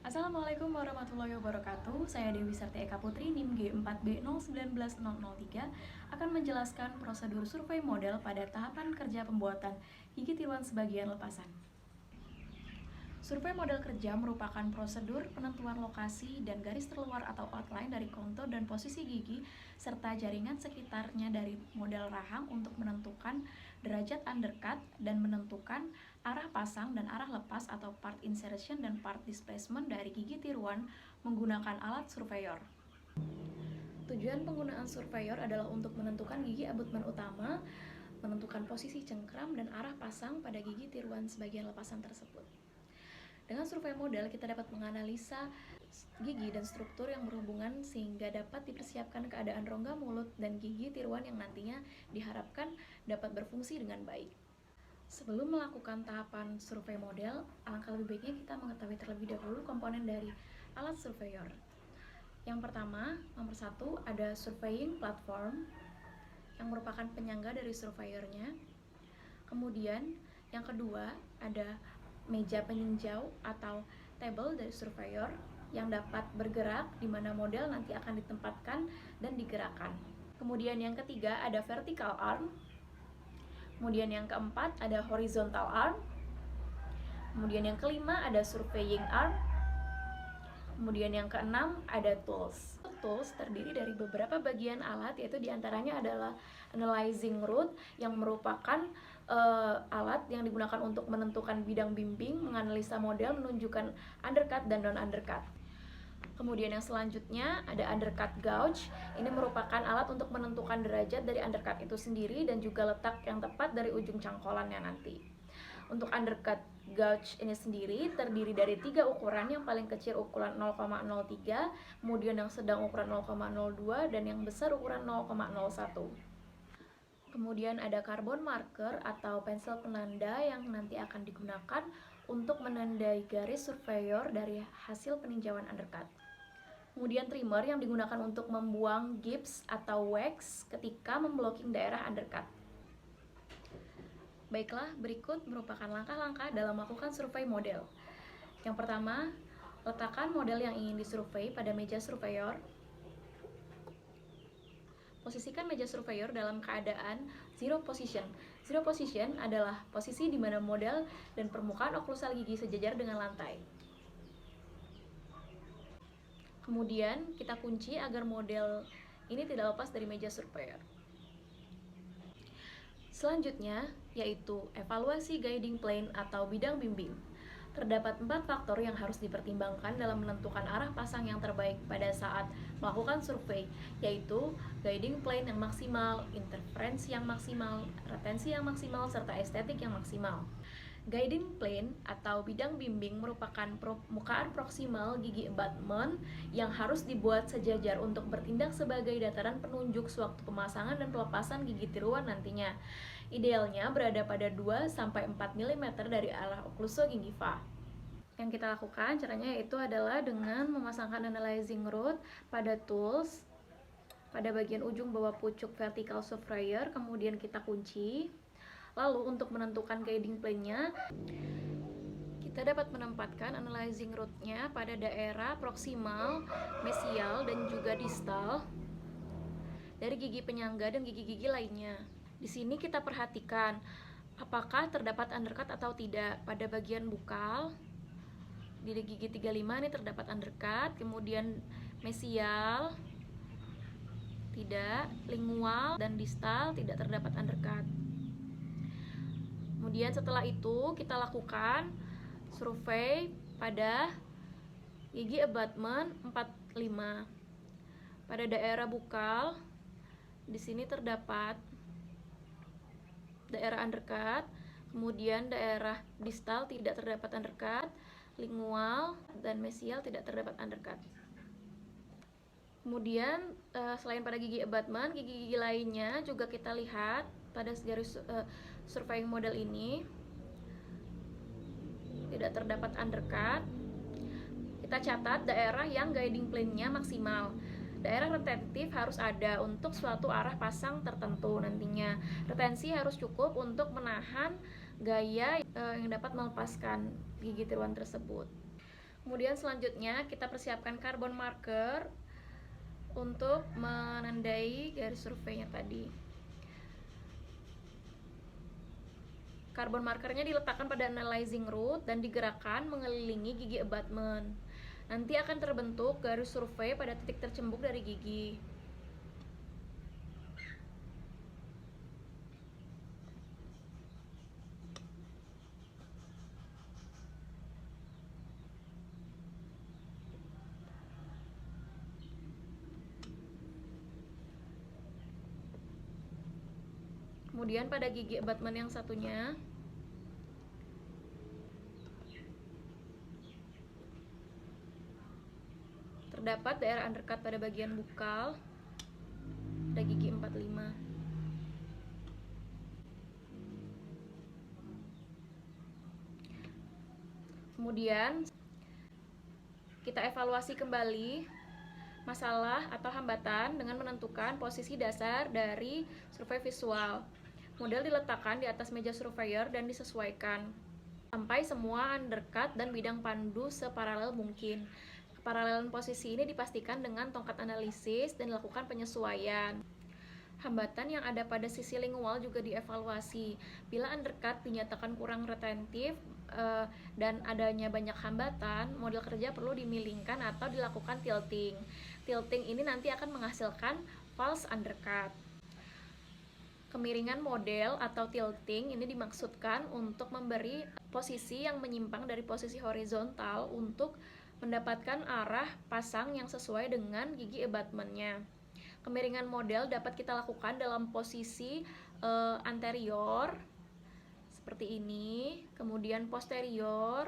Assalamualaikum warahmatullahi wabarakatuh. Saya Dewi Sarti Eka Putri, NIM G4B019003 akan menjelaskan prosedur survei model pada tahapan kerja pembuatan gigi tiruan sebagian lepasan. Survei model kerja merupakan prosedur penentuan lokasi dan garis terluar atau outline dari kontur dan posisi gigi serta jaringan sekitarnya dari model rahang untuk menentukan derajat undercut dan menentukan arah pasang dan arah lepas atau part insertion dan part displacement dari gigi tiruan menggunakan alat surveyor. Tujuan penggunaan surveyor adalah untuk menentukan gigi abutmen utama, menentukan posisi cengkram dan arah pasang pada gigi tiruan sebagian lepasan tersebut. Dengan survei model, kita dapat menganalisa gigi dan struktur yang berhubungan sehingga dapat dipersiapkan keadaan rongga mulut dan gigi tiruan yang nantinya diharapkan dapat berfungsi dengan baik. Sebelum melakukan tahapan survei model, alangkah lebih baiknya kita mengetahui terlebih dahulu komponen dari alat surveyor. Yang pertama, nomor 1, ada surveying platform yang merupakan penyangga dari surveyornya. Kemudian, yang kedua, ada meja peninjau atau table dari surveyor yang dapat bergerak di mana model nanti akan ditempatkan dan digerakkan. Kemudian yang ketiga ada vertical arm. Kemudian yang keempat ada horizontal arm. Kemudian yang kelima ada surveying arm. Kemudian yang keenam ada tools. Tools terdiri dari beberapa bagian alat, yaitu diantaranya adalah analyzing rod yang merupakan alat yang digunakan untuk menentukan bidang bimbing, menganalisa model, menunjukkan undercut dan non-undercut. Kemudian yang selanjutnya ada undercut gauge. Ini merupakan alat untuk menentukan derajat dari undercut itu sendiri dan juga letak yang tepat dari ujung cangkolannya nanti. Untuk undercut gauge ini sendiri terdiri dari 3 ukuran, yang paling kecil ukuran 0,03, kemudian yang sedang ukuran 0,02, dan yang besar ukuran 0,01. Kemudian ada carbon marker atau pensil penanda yang nanti akan digunakan untuk menandai garis surveyor dari hasil peninjauan undercut. Kemudian trimmer yang digunakan untuk membuang gips atau wax ketika memblocking daerah undercut. Baiklah, berikut merupakan langkah-langkah dalam melakukan survei model. Yang pertama, letakkan model yang ingin disurvei pada meja surveyor. Posisikan meja surveyor dalam keadaan zero position. Zero position adalah posisi di mana model dan permukaan oklusal gigi sejajar dengan lantai. Kemudian kita kunci agar model ini tidak lepas dari meja surveyor. Selanjutnya yaitu evaluasi guiding plane atau bidang bimbing. Terdapat 4 faktor yang harus dipertimbangkan dalam menentukan arah pasang yang terbaik pada saat melakukan survei, yaitu guiding plane yang maksimal, interferensi yang maksimal, retensi yang maksimal, serta estetik yang maksimal. Guiding plane atau bidang bimbing merupakan permukaan proksimal gigi abutment yang harus dibuat sejajar untuk bertindak sebagai dataran penunjuk sewaktu pemasangan dan pelepasan gigi tiruan nantinya. Idealnya berada pada 2-4 mm dari arah okluso gingiva. Yang kita lakukan caranya yaitu adalah dengan memasangkan analyzing rod pada tools pada bagian ujung bawah pucuk vertical surveyor, kemudian kita kunci. Lalu untuk menentukan guiding plane-nya, kita dapat menempatkan analyzing rod-nya pada daerah proksimal, mesial, dan juga distal dari gigi penyangga dan gigi-gigi lainnya. Di sini kita perhatikan apakah terdapat undercut atau tidak. Pada bagian bukal di gigi 35 ini terdapat undercut, kemudian mesial tidak, lingual dan distal tidak terdapat undercut. Kemudian setelah itu kita lakukan survei pada gigi abutment 45. Pada daerah bukal di sini terdapat daerah undercut, kemudian daerah distal tidak terdapat undercut, lingual dan mesial tidak terdapat undercut. Kemudian selain pada gigi abutment, gigi-gigi lainnya juga kita lihat pada garis surveying model ini tidak terdapat undercut. Kita catat daerah yang guiding plane-nya maksimal. Daerah retentif harus ada untuk suatu arah pasang tertentu nantinya. Retensi harus cukup untuk menahan gaya yang dapat melepaskan gigi tiruan tersebut. Kemudian selanjutnya kita persiapkan carbon marker untuk menandai garis surveinya tadi. Carbon markernya diletakkan pada analyzing root dan digerakkan mengelilingi gigi abutment. Nanti akan terbentuk garis survei pada titik tercembuk dari gigi. Kemudian pada gigi abutment yang satunya terdapat daerah undercut pada bagian bukal pada gigi 45. Kemudian kita evaluasi kembali masalah atau hambatan dengan menentukan posisi dasar dari survei visual. Model diletakkan di atas meja surveyor dan disesuaikan sampai semua undercut dan bidang pandu separalel mungkin. Keparalelan posisi ini dipastikan dengan tongkat analisis dan dilakukan penyesuaian. Hambatan yang ada pada sisi lingual juga dievaluasi. Bila undercut dinyatakan kurang retentif dan adanya banyak hambatan, model kerja perlu dimilingkan atau dilakukan tilting. Tilting ini nanti akan menghasilkan false undercut. Kemiringan model atau tilting ini dimaksudkan untuk memberi posisi yang menyimpang dari posisi horizontal untuk mendapatkan arah pasang yang sesuai dengan gigi abutment-nya. Kemiringan model dapat kita lakukan dalam posisi anterior seperti ini, kemudian posterior,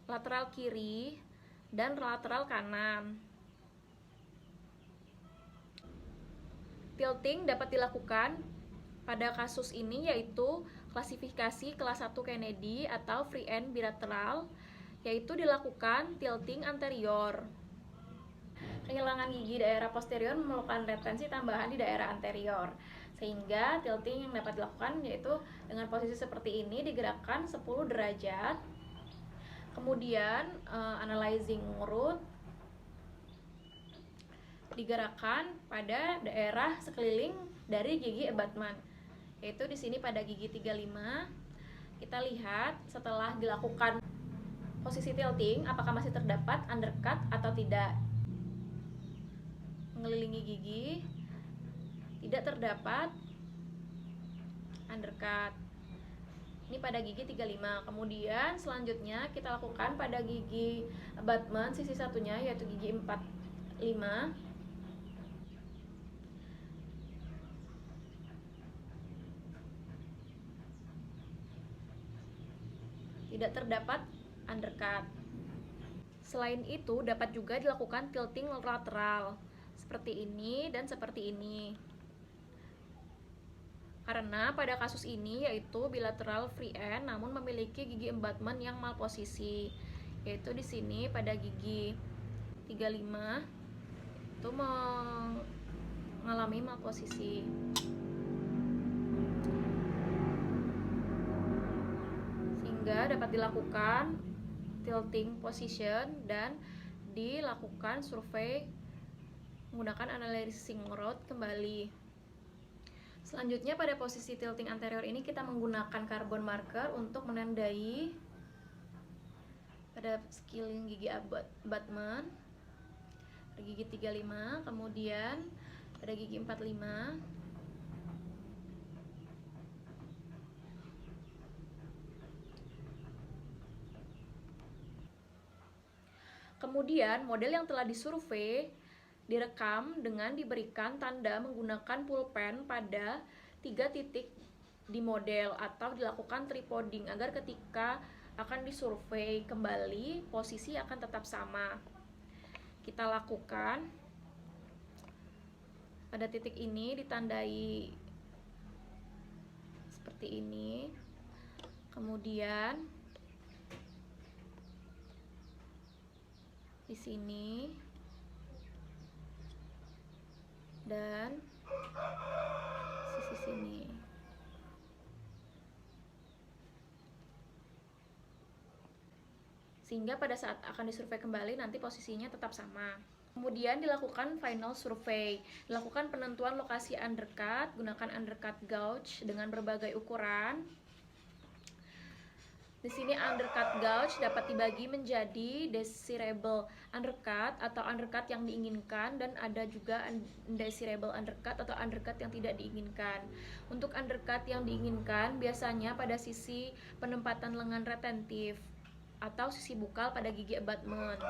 lateral kiri, dan lateral kanan. Tilting dapat dilakukan pada kasus ini yaitu klasifikasi kelas 1 Kennedy atau free end bilateral, yaitu dilakukan tilting anterior. Kehilangan gigi daerah posterior memerlukan retensi tambahan di daerah anterior, sehingga tilting yang dapat dilakukan yaitu dengan posisi seperti ini, digerakkan 10 derajat. Kemudian analyzing root digerakkan pada daerah sekeliling dari gigi abutment, yaitu di sini pada gigi 35. Kita lihat setelah dilakukan posisi tilting apakah masih terdapat undercut atau tidak. Mengelilingi gigi tidak terdapat undercut. Ini pada gigi 35. Kemudian selanjutnya kita lakukan pada gigi abutment sisi satunya yaitu gigi 45. Tidak terdapat undercut. Selain itu dapat juga dilakukan tilting lateral seperti ini dan seperti ini. Karena pada kasus ini yaitu bilateral free end namun memiliki gigi abutment yang malposisi, yaitu di sini pada gigi 35 itu mengalami malposisi. Sehingga dapat dilakukan tilting position dan dilakukan survei menggunakan analyzing root kembali. Selanjutnya pada posisi tilting anterior ini kita menggunakan carbon marker untuk menandai pada sekeliling gigi abutment pada gigi 35, kemudian pada gigi 45. Kemudian model yang telah disurvei direkam dengan diberikan tanda menggunakan pulpen pada 3 titik di model atau dilakukan tripoding agar ketika akan disurvei kembali posisi akan tetap sama. Kita lakukan pada titik ini ditandai seperti ini. Kemudian di sini dan sisi sini. sehingga pada saat akan disurvei kembali nanti posisinya tetap sama. Kemudian dilakukan final survey, dilakukan penentuan lokasi undercut, gunakan undercut gauge dengan berbagai ukuran. Di sini undercut gauge dapat dibagi menjadi desirable undercut atau undercut yang diinginkan, dan ada juga undesirable undercut atau undercut yang tidak diinginkan. Untuk undercut yang diinginkan biasanya pada sisi penempatan lengan retentif atau sisi bukal pada gigi abutment.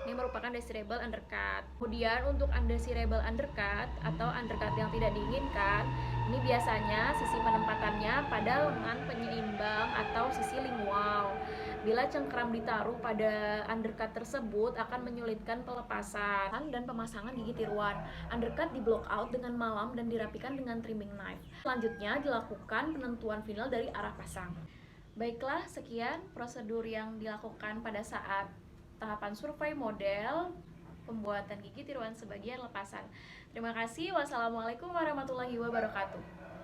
Ini merupakan desirable undercut. Kemudian untuk undesirable undercut atau undercut yang tidak diinginkan, ini biasanya sisi penempatannya pada lengan penyeimbang atau sisi lingual. Bila cengkram ditaruh pada undercut tersebut akan menyulitkan pelepasan dan pemasangan gigi tiruan. Undercut di block out dengan malam dan dirapikan dengan trimming knife. Selanjutnya dilakukan penentuan final dari arah pasang. Baiklah, sekian prosedur yang dilakukan pada saat tahapan survei model pembuatan gigi tiruan sebagian lepasan. Terima kasih. Wassalamualaikum warahmatullahi wabarakatuh.